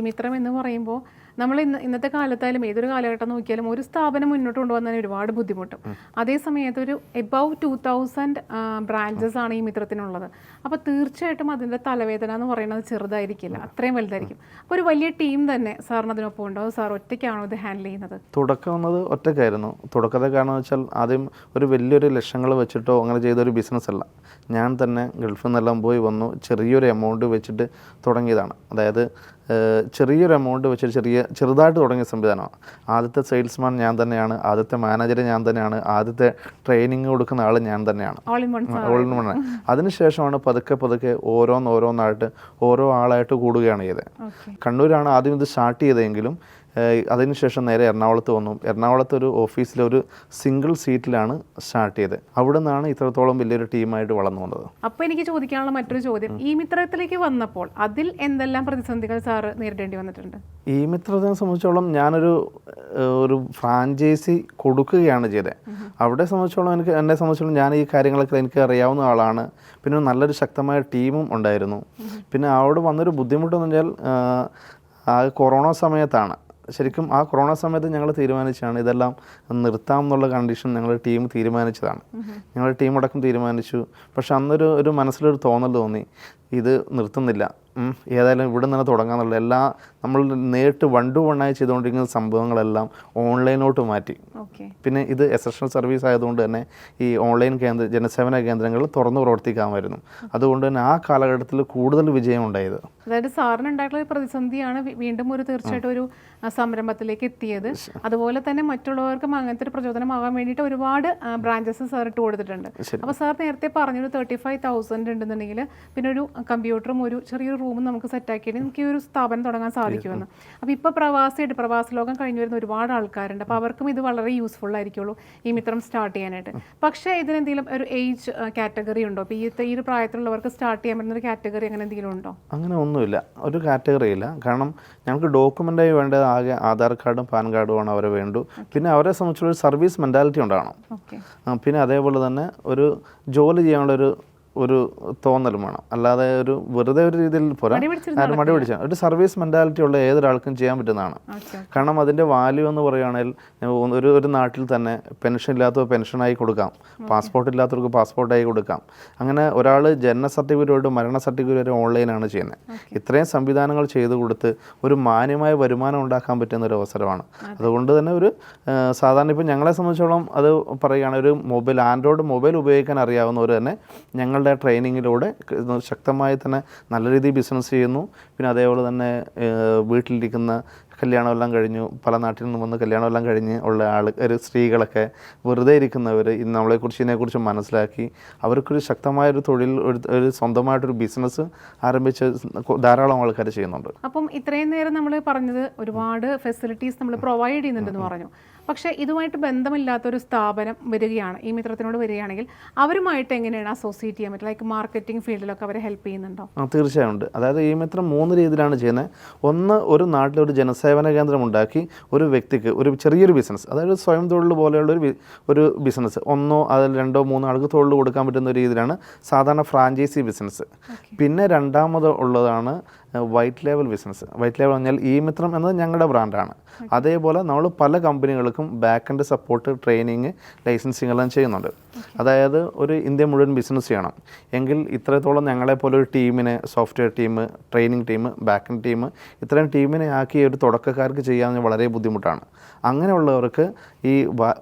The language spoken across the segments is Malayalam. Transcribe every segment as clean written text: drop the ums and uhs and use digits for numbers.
മിത്രം എന്ന് പറയുമ്പോൾ നമ്മൾ ഇന്നത്തെ കാലത്തായാലും ഏതൊരു കാലഘട്ടം നോക്കിയാലും ഒരു സ്ഥാപനം മുന്നോട്ട് കൊണ്ടുവന്നതിന് ഒരുപാട് ബുദ്ധിമുട്ടും. അതേ സമയത്ത് ഒരു എബവ് 2000 ബ്രാഞ്ചസ് ആണ് ഈ മിത്രത്തിനുള്ളത്. അപ്പോൾ തീർച്ചയായിട്ടും അതിൻ്റെ തലവേദന എന്ന് പറയുന്നത് ചെറുതായിരിക്കില്ല, അത്രയും വലുതായിരിക്കും. അപ്പോൾ ഒരു വലിയ ടീം തന്നെ സാറിന് അതിനൊപ്പം ഉണ്ടോ? സാർ ഒറ്റയ്ക്കാണോ ഇത് ഹാൻഡിൽ ചെയ്യുന്നത്? തുടക്കം വന്നത് ഒറ്റയ്ക്കായിരുന്നു. തുടക്കത്തെ കാരണം വെച്ചാൽ ആദ്യം ഒരു വലിയൊരു ലക്ഷ്യങ്ങൾ വെച്ചിട്ടോ അങ്ങനെ ചെയ്തൊരു ബിസിനസ് അല്ല. ഞാൻ തന്നെ ഗൾഫിൽ നിന്നെല്ലാം പോയി വന്നു, ചെറിയൊരു എമൗണ്ട് വെച്ചിട്ട് തുടങ്ങിയതാണ്. അതായത് ചെറിയൊരു എമൗണ്ട് വെച്ചിട്ട് ചെറുതായിട്ട് തുടങ്ങിയ സംവിധാനമാണ്. ആദ്യത്തെ സെയിൽസ്മാൻ ഞാൻ തന്നെയാണ്, ആദ്യത്തെ മാനേജർ ഞാൻ തന്നെയാണ്, ആദ്യത്തെ ട്രെയിനിങ് കൊടുക്കുന്ന ആൾ ഞാൻ തന്നെയാണ്. All in one. അതിനുശേഷമാണ് പതുക്കെ ഓരോന്നായിട്ട് ഓരോ ആളായിട്ട് കൂടുകയാണ് ചെയ്തത്. കണ്ണൂരാണ് ആദ്യം ഇത് സ്റ്റാർട്ട് ചെയ്തതെങ്കിലും അതിനുശേഷം നേരെ എറണാകുളത്ത് വന്നു. എറണാകുളത്ത് ഒരു ഓഫീസിലൊരു സിംഗിൾ സീറ്റിലാണ് സ്റ്റാർട്ട് ചെയ്തത്. അവിടെ നിന്നാണ് ഇത്രത്തോളം വലിയൊരു ടീമായിട്ട് വളർന്നു വന്നത്. അപ്പോൾ എനിക്ക് ചോദിക്കാനുള്ള മറ്റൊരു ചോദ്യം, ഈ മിത്രത്തിലേക്ക് വന്നപ്പോൾ അതിൽ എന്തെല്ലാം പ്രതിസന്ധികൾ സാറ് നേരിടേണ്ടി വന്നിട്ടുണ്ട്? ഈ മിത്രത്തിനെ സംബന്ധിച്ചോളം ഞാനൊരു ഫ്രാഞ്ചൈസി കൊടുക്കുകയാണ് ചെയ്തത്. അവിടെ സംബന്ധിച്ചോളം എന്നെ സംബന്ധിച്ചോളം ഞാൻ ഈ കാര്യങ്ങളൊക്കെ എനിക്ക് അറിയാവുന്ന ആളാണ്. പിന്നെ നല്ലൊരു ശക്തമായ ടീമും ഉണ്ടായിരുന്നു. പിന്നെ അവിടെ വന്നൊരു ബുദ്ധിമുട്ടെന്ന് വെച്ചാൽ ആ കൊറോണ സമയത്താണ്. ശരിക്കും ആ കൊറോണ സമയത്ത് ഞങ്ങൾ തീരുമാനിച്ചാണ് ഇതെല്ലാം നിർത്താം എന്നുള്ള കണ്ടീഷൻ ഞങ്ങൾ ടീം തീരുമാനിച്ചതാണ്. ഞങ്ങൾ ടീം അടക്കം തീരുമാനിച്ചു. പക്ഷെ അന്നൊരു മനസ്സിലൊരു തോന്നൽ തോന്നി, ഇത് നിർത്തുന്നില്ല, ഏതായാലും ഇവിടെ നിന്ന് തുടങ്ങാമെന്നുള്ള എല്ലാ നമ്മൾ നേരിട്ട് 1 to 1 ചെയ്തുകൊണ്ടിരിക്കുന്ന സംഭവങ്ങളെല്ലാം ഓൺലൈനോട്ട് മാറ്റി. പിന്നെ ഇത് എസൻഷ്യൽ സർവീസ് ആയതുകൊണ്ട് തന്നെ ഈ ഓൺലൈൻ ജനസേവന കേന്ദ്രങ്ങൾ തുറന്നു പ്രവർത്തിക്കാമായിരുന്നു. അതുകൊണ്ട് തന്നെ ആ കാലഘട്ടത്തിൽ കൂടുതൽ വിജയം ഉണ്ടായത്. അതായത് സാറിന് ഉണ്ടായിട്ടുള്ള പ്രതിസന്ധിയാണ് വീണ്ടും തീർച്ചയായിട്ടും ഒരു സംരംഭത്തിലേക്ക് എത്തിയത്. അതുപോലെ തന്നെ മറ്റുള്ളവർക്കും അങ്ങനത്തെ ഒരു പ്രചോദനമാകാൻ വേണ്ടിയിട്ട് ഒരുപാട് ബ്രാഞ്ചസ് സാർ ഇട്ട് കൊടുത്തിട്ടുണ്ട്. അപ്പോൾ സാർ നേരത്തെ പറഞ്ഞൊരു 35,000 ഉണ്ടെന്നുണ്ടെങ്കിൽ പിന്നെ ഒരു കമ്പ്യൂട്ടറും ഒരു ചെറിയൊരു റൂമും നമുക്ക് സെറ്റാക്കിയിട്ട് നമുക്ക് ഈ ഒരു സ്ഥാപനം തുടങ്ങാൻ സാധിക്കുമെന്ന്. അപ്പോൾ ഇപ്പോൾ പ്രവാസ ലോകം കഴിഞ്ഞു വരുന്ന ഒരുപാട് ആൾക്കാരുണ്ട്. അപ്പോൾ അവർക്കും ഇത് വളരെ യൂസ്ഫുൾ ആയിരിക്കുള്ളൂ ഈ മിത്രം സ്റ്റാർട്ട് ചെയ്യാനായിട്ട്. പക്ഷേ ഇതിനെന്തെങ്കിലും ഒരു ഏജ് കാറ്റഗറി ഉണ്ടോ? ഇപ്പോൾ ഈ ഒരു പ്രായത്തിലുള്ളവർക്ക് സ്റ്റാർട്ട് ചെയ്യാൻ പറ്റുന്ന ഒരു കാറ്റഗറി അങ്ങനെ എന്തെങ്കിലും ഉണ്ടോ? അങ്ങനെ ഒന്നുമില്ല, ഒരു കാറ്റഗറി ഇല്ല. കാരണം ഞങ്ങൾക്ക് ഡോക്യുമെൻ്റായി വേണ്ടത് ആകെ ആധാർ കാർഡും പാൻ കാർഡുമാണ് അവരെ വേണ്ടു. പിന്നെ അവരെ സംബന്ധിച്ചുള്ള ഒരു സർവീസ് മെൻറ്റാലിറ്റി ഉണ്ടാകണം. പിന്നെ അതേപോലെ തന്നെ ഒരു ജോലി ചെയ്യാനുള്ളൊരു തോന്നലും വേണം. അല്ലാതെ വെറുതെ ഒരു രീതിയിൽ പോരാ, മടി പിടിച്ചാൽ ഒരു സർവീസ് മെൻറ്റാലിറ്റി ഉള്ള ഏതൊരാൾക്കും ചെയ്യാൻ പറ്റുന്നതാണ്. കാരണം അതിൻ്റെ വാല്യൂ എന്ന് പറയുകയാണെങ്കിൽ ഒരു നാട്ടിൽ തന്നെ പെൻഷൻ ഇല്ലാത്തവർ പെൻഷനായി കൊടുക്കാം, പാസ്പോർട്ട് ഇല്ലാത്തവർക്ക് പാസ്പോർട്ടായി കൊടുക്കാം. അങ്ങനെ ഒരാൾ ജനന സർട്ടിഫിക്കറ്റ് മരണ സർട്ടിഫിക്കറ്റ് വരെ ഓൺലൈനാണ് ചെയ്യുന്നത്. ഇത്രയും സംവിധാനങ്ങൾ ചെയ്തു കൊടുത്ത് ഒരു മാന്യമായ വരുമാനം ഉണ്ടാക്കാൻ പറ്റുന്ന ഒരു അവസരമാണ്. അതുകൊണ്ട് തന്നെ സാധാരണ ഇപ്പോൾ ഞങ്ങളെ സംബന്ധിച്ചോളം അത് പറയുകയാണെങ്കിൽ ആൻഡ്രോയിഡ് മൊബൈൽ ഉപയോഗിക്കാൻ അറിയാവുന്നവർ തന്നെ ഞങ്ങളുടെ ട്രെയിനിങ്ങിലൂടെ ശക്തമായി തന്നെ നല്ല രീതിയിൽ ബിസിനസ് ചെയ്യുന്നു. പിന്നെ അതേപോലെ തന്നെ വീട്ടിലിരിക്കുന്ന കല്യാണമെല്ലാം കഴിഞ്ഞു, പല നാട്ടിൽ നിന്ന് വന്ന് കല്യാണമെല്ലാം കഴിഞ്ഞ് ഉള്ള സ്ത്രീകളൊക്കെ വെറുതെ ഇരിക്കുന്നവർ ഇതിനെക്കുറിച്ച് മനസ്സിലാക്കി അവർക്കൊരു ശക്തമായൊരു തൊഴിൽ, ഒരു സ്വന്തമായിട്ടൊരു ബിസിനസ് ആരംഭിച്ച് ധാരാളം ആൾക്കാർ ചെയ്യുന്നുണ്ട്. അപ്പം ഇത്രയും നേരം നമ്മൾ പറഞ്ഞത് ഒരുപാട് ഫെസിലിറ്റീസ് നമ്മൾ പ്രൊവൈഡ് ചെയ്യുന്നുണ്ടെന്ന് പറഞ്ഞു. പക്ഷേ ഇതുമായിട്ട് ബന്ധമില്ലാത്തൊരു സ്ഥാപനം വരികയാണ്, ഈ മിത്രത്തിനോട് വരികയാണെങ്കിൽ അവരുമായിട്ട് എങ്ങനെയാണ് അസോസിയേറ്റ് ചെയ്യാൻ പറ്റുക? ലൈക്ക് മാർക്കറ്റിംഗ് ഫീൽഡിലൊക്കെ അവരെ ഹെൽപ്പ് ചെയ്യുന്നുണ്ടോ? തീർച്ചയായും ഉണ്ട്. അതായത് ഈ മിത്രം 3 രീതിയിലാണ് ചെയ്യുന്നത്. ഒന്ന്, ഒരു നാട്ടിലൊരു ജനസേവന കേന്ദ്രം ഉണ്ടാക്കി ഒരു വ്യക്തിക്ക് ഒരു ചെറിയൊരു ബിസിനസ്, അതായത് സ്വയം തൊഴിൽ പോലെയുള്ള ഒരു ബിസിനസ്, ഒന്നോ അതിൽ 2 or 3 ആൾക്ക് തൊഴിൽ കൊടുക്കാൻ പറ്റുന്ന രീതിയിലാണ് സാധാരണ ഫ്രാഞ്ചൈസി ബിസിനസ്. പിന്നെ രണ്ടാമത് ഉള്ളതാണ് white label business. White label പറഞ്ഞാൽ ഈ മിത്രം എന്നത് ഞങ്ങളുടെ ബ്രാൻഡാണ്. അതേപോലെ നമ്മൾ പല കമ്പനികൾക്കും back and support, training, licensing എല്ലാം ചെയ്യുന്നുണ്ട്. അതായത് ഒരു ഇന്ത്യ മുഴുവൻ ബിസിനസ് ചെയ്യണം എങ്കിൽ ഇത്രത്തോളം ഞങ്ങളെപ്പോലെ ഒരു ടീമിനെ, software team, training team, back and team, ഇത്രയും ടീമിനെ ആക്കി ഒരു തുടക്കക്കാർക്ക് ചെയ്യാൻ വളരെ ബുദ്ധിമുട്ടാണ്. അങ്ങനെയുള്ളവർക്ക് ഈ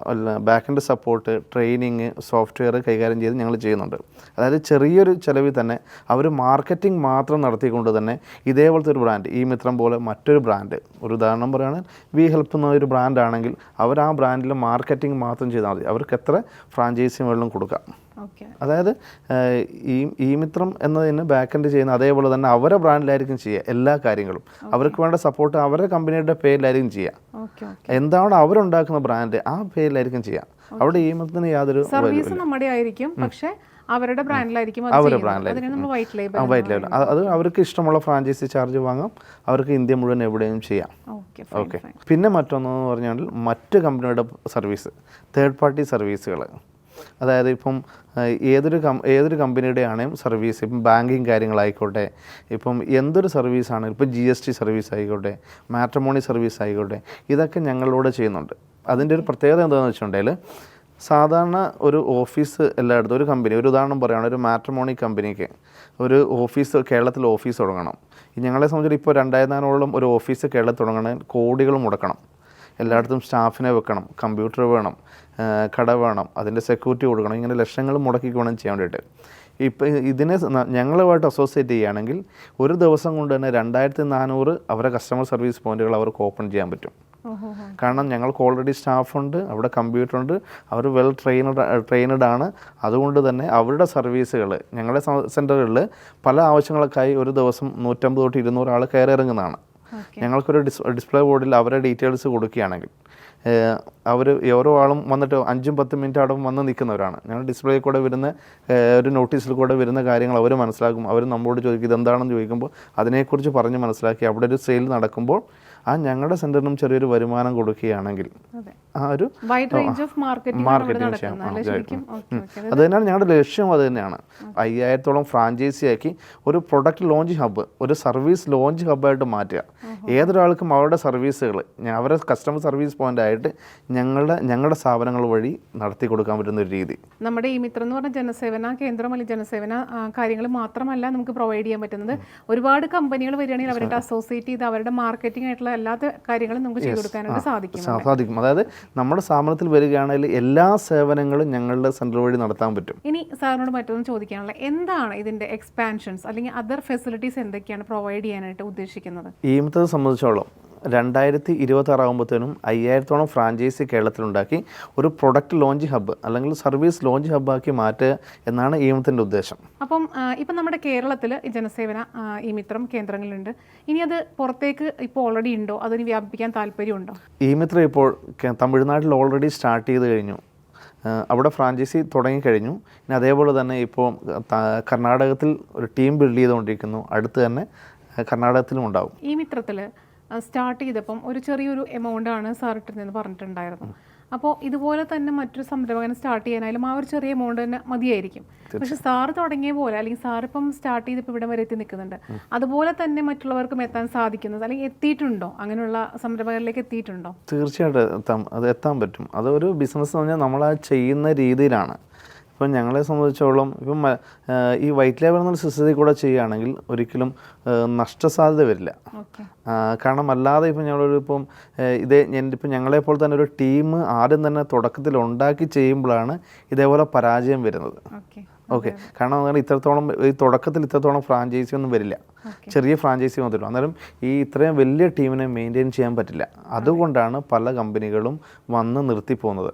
back and support, training, software കൈകാര്യം ചെയ്ത് ഞങ്ങൾ ചെയ്യുന്നുണ്ട്. അതായത് ചെറിയൊരു ചിലവിൽ തന്നെ അവർ മാർക്കറ്റിംഗ് മാത്രം നടത്തിക്കൊണ്ട് തന്നെ ഇതേപോലത്തെ ഒരു ബ്രാൻഡ്, ഈ മിത്രം പോലെ മറ്റൊരു ബ്രാൻഡ്, ഒരു ഉദാഹരണം പറയുകയാണെങ്കിൽ വി ഹെൽപ്പ് എന്ന ഒരു ബ്രാൻഡാണെങ്കിൽ അവർ ആ ബ്രാൻഡിൽ മാർക്കറ്റിംഗ് മാത്രം ചെയ്താൽ മതി. അവർക്ക് എത്ര ഫ്രാഞ്ചൈസി മുകളിലും കൊടുക്കാം. അതായത് ഈ മിത്രം എന്നതിന് ബാക്ക് എൻഡ് ചെയ്യുന്ന അതേപോലെ തന്നെ അവരെ ബ്രാൻഡിലായിരിക്കും ചെയ്യുക എല്ലാ കാര്യങ്ങളും. അവർക്ക് വേണ്ട സപ്പോർട്ട് അവരുടെ കമ്പനിയുടെ പേരിലായിരിക്കും ചെയ്യുക. എന്താണ് അവരുണ്ടാക്കുന്ന ബ്രാൻഡ് ആ പേരിലായിരിക്കും ചെയ്യുക. അവിടെ ഈ മിത്രത്തിന് യാതൊരു സർവീസ് നമ്മുടെ ആയിരിക്കും, പക്ഷേ അവരുടെ ബ്രാൻഡിലായിരിക്കും. വൈറ്റ് ലേബൽ അത് അവർക്ക് ഇഷ്ടമുള്ള ഫ്രാഞ്ചൈസി ചാർജ് വാങ്ങാം, അവർക്ക് ഇന്ത്യ മുഴുവൻ എവിടെയും ചെയ്യാം. ഓക്കെ. പിന്നെ മറ്റൊന്നെന്ന് പറഞ്ഞാൽ മറ്റ് കമ്പനിയുടെ സർവീസ്, തേർഡ് പാർട്ടി സർവീസുകൾ. അതായത് ഇപ്പം ഏതൊരു കമ്പനിയുടെ ആണെങ്കിലും സർവീസ്, ഇപ്പം ബാങ്കിങ് കാര്യങ്ങളായിക്കോട്ടെ, ഇപ്പം എന്തൊരു സർവീസാണ്, ഇപ്പോൾ GST സർവീസ് ആയിക്കോട്ടെ, മാട്രിമോണി സർവീസ് ആയിക്കോട്ടെ, ഇതൊക്കെ ഞങ്ങളിലൂടെ ചെയ്യുന്നുണ്ട്. അതിൻ്റെ ഒരു പ്രത്യേകത എന്താണെന്ന് വെച്ചിട്ടുണ്ടെങ്കിൽ സാധാരണ ഒരു ഓഫീസ് എല്ലായിടത്തും ഒരു കമ്പനി, ഒരു ഉദാഹരണം പറയുകയാണെങ്കിൽ ഒരു മാട്രിമോണി കമ്പനിക്ക് ഒരു ഓഫീസ് കേരളത്തിൽ ഓഫീസ് തുടങ്ങണം. ഞങ്ങളെ സംബന്ധിച്ച് ഇപ്പോൾ 2400 ഒരു ഓഫീസ് കേരളത്തിൽ തുടങ്ങണമെങ്കിൽ കോടികൾ മുടക്കണം. എല്ലായിടത്തും സ്റ്റാഫിനെ വെക്കണം, കമ്പ്യൂട്ടർ വേണം, കട വേണം, അതിൻ്റെ സെക്യൂരിറ്റി കൊടുക്കണം, ഇങ്ങനെ ലക്ഷങ്ങൾ മുടക്കി വേണം ചെയ്യാൻ വേണ്ടിയിട്ട്. ഇപ്പോൾ ഇതിനെ ഞങ്ങളുമായിട്ട് അസോസിയേറ്റ് ചെയ്യുകയാണെങ്കിൽ ഒരു ദിവസം കൊണ്ട് തന്നെ 2400 അവരുടെ കസ്റ്റമർ സർവീസ് പോയിന്റുകൾ അവർക്ക് ഓപ്പൺ ചെയ്യാൻ പറ്റും. കാരണം ഞങ്ങൾക്ക് ഓൾറെഡി സ്റ്റാഫുണ്ട്, അവിടെ കമ്പ്യൂട്ടറുണ്ട്, അവർ വെൽ ട്രെയിനഡ് ആണ്. അതുകൊണ്ട് തന്നെ അവരുടെ സർവീസുകൾ ഞങ്ങളുടെ സെൻറ്ററുകളിൽ പല ആവശ്യങ്ങൾക്കായി ഒരു ദിവസം 150 തൊട്ട് 200 ആൾ കയറി ഇറങ്ങുന്നതാണ്. ഞങ്ങൾക്കൊരു ഡിസ്പ്ലേ ബോർഡിൽ അവരുടെ ഡീറ്റെയിൽസ് കൊടുക്കുകയാണെങ്കിൽ അവർ ഓരോ ആളും വന്നിട്ട് 5-10 മിനിറ്റ് അവിടെ വന്ന് നിൽക്കുന്നവരാണ്. ഞങ്ങൾ ഡിസ്പ്ലേയിൽ കൂടെ വരുന്ന ഒരു നോട്ടീസിൽ കൂടെ വരുന്ന കാര്യങ്ങൾ അവർ മനസ്സിലാക്കും. അവർ നമ്മളോട് ചോദിക്കും ഇതെന്താണെന്ന് ചോദിക്കുമ്പോൾ അതിനെക്കുറിച്ച് പറഞ്ഞ് മനസ്സിലാക്കി അവിടെ ഒരു സെയിൽ നടക്കുമ്പോൾ ഞങ്ങളുടെ സെൻറ്ററിനും ചെറിയൊരു വരുമാനം കൊടുക്കുകയാണെങ്കിൽ ആ ഒരു മാർക്കറ്റിംഗ് ചെയ്യാം. അത് തന്നെയാണ് ഞങ്ങളുടെ ലക്ഷ്യം. അത് തന്നെയാണ് 5000-ഓളം ഫ്രാഞ്ചൈസി ആക്കി ഒരു പ്രൊഡക്റ്റ് ലോഞ്ച് ഹബ്ബ്, ഒരു സർവീസ് ലോഞ്ച് ഹബ്ബായിട്ട് മാറ്റുക. ഏതൊരാൾക്കും അവരുടെ സർവീസുകൾ അവരുടെ കസ്റ്റമർ സർവീസ് പോയിന്റ് ആയിട്ട് ഞങ്ങളുടെ സ്ഥാപനങ്ങൾ വഴി നടത്തി കൊടുക്കാൻ പറ്റുന്ന ഒരു രീതി. നമ്മുടെ ഈ മിത്രം എന്ന് പറഞ്ഞ ജനസേവന കേന്ദ്രം അല്ലെങ്കിൽ ജനസേവന കാര്യങ്ങൾ മാത്രമല്ല നമുക്ക് പ്രൊവൈഡ് ചെയ്യാൻ പറ്റുന്നത്. ഒരുപാട് കമ്പനികൾ വരികയാണെങ്കിൽ അവരുടെ അസോസിയേറ്റ് ചെയ്ത് അവരുടെ മാർക്കറ്റിംഗ് ആയിട്ടുള്ള എല്ലാ കാര്യങ്ങളും നമുക്ക് ചെയ്തു കൊടുക്കാനായിട്ട് സാധിക്കും. അതായത് നമ്മുടെ സ്ഥാപനത്തിൽ വരികയാണെങ്കിൽ എല്ലാ സേവനങ്ങളും ഞങ്ങളുടെ സെൻറ്റർ വഴി നടത്താൻ പറ്റും. ഇനി സാറിനോട് മറ്റൊന്നും ചോദിക്കാനുള്ള, എന്താണ് ഇതിന്റെ എക്സ്പാൻഷൻസ് അല്ലെങ്കിൽ അതർ ഫെസിലിറ്റീസ് എന്തൊക്കെയാണ് പ്രൊവൈഡ് ചെയ്യാനായിട്ട് ഉദ്ദേശിക്കുന്നത്? ഈ മിത്രത്തെ സംബന്ധിച്ചോളം 2026 ആകുമ്പോഴത്തേനും 5000-ഓളം ഫ്രാഞ്ചൈസി കേരളത്തിലുണ്ടാക്കി ഒരു പ്രൊഡക്റ്റ് ലോഞ്ച് ഹബ്ബ് അല്ലെങ്കിൽ സർവീസ് ലോഞ്ച് ഹബ്ബാക്കി മാറ്റുക എന്നാണ് ഈ മിത്രത്തിൻ്റെ ഉദ്ദേശം. അപ്പം ഇപ്പം നമ്മുടെ കേരളത്തിൽ ജനസേവന ഈ മിത്രം കേന്ദ്രങ്ങളുണ്ട്. ഇനി അത് പുറത്തേക്ക് ഇപ്പോൾ ഓൾറെഡി ഉണ്ടോ, അതിന് വ്യാപിപ്പിക്കാൻ താല്പര്യമുണ്ടോ? ഈ മിത്രം ഇപ്പോൾ തമിഴ്നാട്ടിൽ ഓൾറെഡി സ്റ്റാർട്ട് ചെയ്ത് കഴിഞ്ഞു. അവിടെ ഫ്രാഞ്ചൈസി തുടങ്ങിക്കഴിഞ്ഞു. ഇനി അതേപോലെ തന്നെ ഇപ്പോൾ കർണാടകത്തിൽ ഒരു ടീം ബിൽഡ് ചെയ്തുകൊണ്ടിരിക്കുന്നു. അടുത്ത് തന്നെ കർണാടകത്തിലും ഉണ്ടാവും. ഈ മിത്രത്തിൽ സ്റ്റാർട്ട് ചെയ്തപ്പം ഒരു ചെറിയൊരു എമൗണ്ട് ആണ് സാർ ഇട്ടിരുന്നതെന്ന് പറഞ്ഞിട്ടുണ്ടായിരുന്നു. അപ്പോൾ ഇതുപോലെ തന്നെ മറ്റൊരു സംരംഭകനെ സ്റ്റാർട്ട് ചെയ്യാനായാലും ആ ഒരു ചെറിയ എമൗണ്ട് തന്നെ മതിയായിരിക്കും. പക്ഷെ സാറ് തുടങ്ങിയ പോലെ അല്ലെങ്കിൽ സാർ ഇപ്പം സ്റ്റാർട്ട് ചെയ്തിപ്പോൾ ഇവിടെ വരെ എത്തി നിൽക്കുന്നുണ്ട്, അതുപോലെ തന്നെ മറ്റുള്ളവർക്കും എത്താൻ സാധിക്കുന്നത് അല്ലെങ്കിൽ എത്തിയിട്ടുണ്ടോ? അങ്ങനെയുള്ള സംരംഭകരിലേക്ക് എത്തിയിട്ടുണ്ടോ? തീർച്ചയായിട്ടും അത് എത്താൻ പറ്റും. അതൊരു ബിസിനസ് എന്ന് പറഞ്ഞാൽ നമ്മൾ ചെയ്യുന്ന രീതിയിലാണ്. ഇപ്പം ഞങ്ങളെ സംബന്ധിച്ചോളം ഇപ്പം ഈ വൈറ്റ് ലേബൽ എന്നൊരു സിസ്റ്റത്തിൽ കൂടെ ചെയ്യുകയാണെങ്കിൽ ഒരിക്കലും നഷ്ടസാധ്യത വരില്ല. കാരണം അല്ലാതെ ഇപ്പം ഇപ്പം ഞങ്ങളെപ്പോലെ തന്നെ ഒരു ടീം ആദ്യം തന്നെ തുടക്കത്തിൽ ഉണ്ടാക്കി ചെയ്യുമ്പോഴാണ് ഇതേപോലെ പരാജയം വരുന്നത്. ഓക്കെ, കാരണം ഇത്രത്തോളം ഈ തുടക്കത്തിൽ ഇത്രത്തോളം ഫ്രാഞ്ചൈസി ഒന്നും വരില്ല, ചെറിയ ഫ്രാഞ്ചൈസി മാത്രമേ. അന്നേരം ഈ ഇത്രയും വലിയ ടീമിനെ മെയിൻറ്റെയിൻ ചെയ്യാൻ പറ്റില്ല. അതുകൊണ്ടാണ് പല കമ്പനികളും വന്ന് നിർത്തി പോകുന്നത്.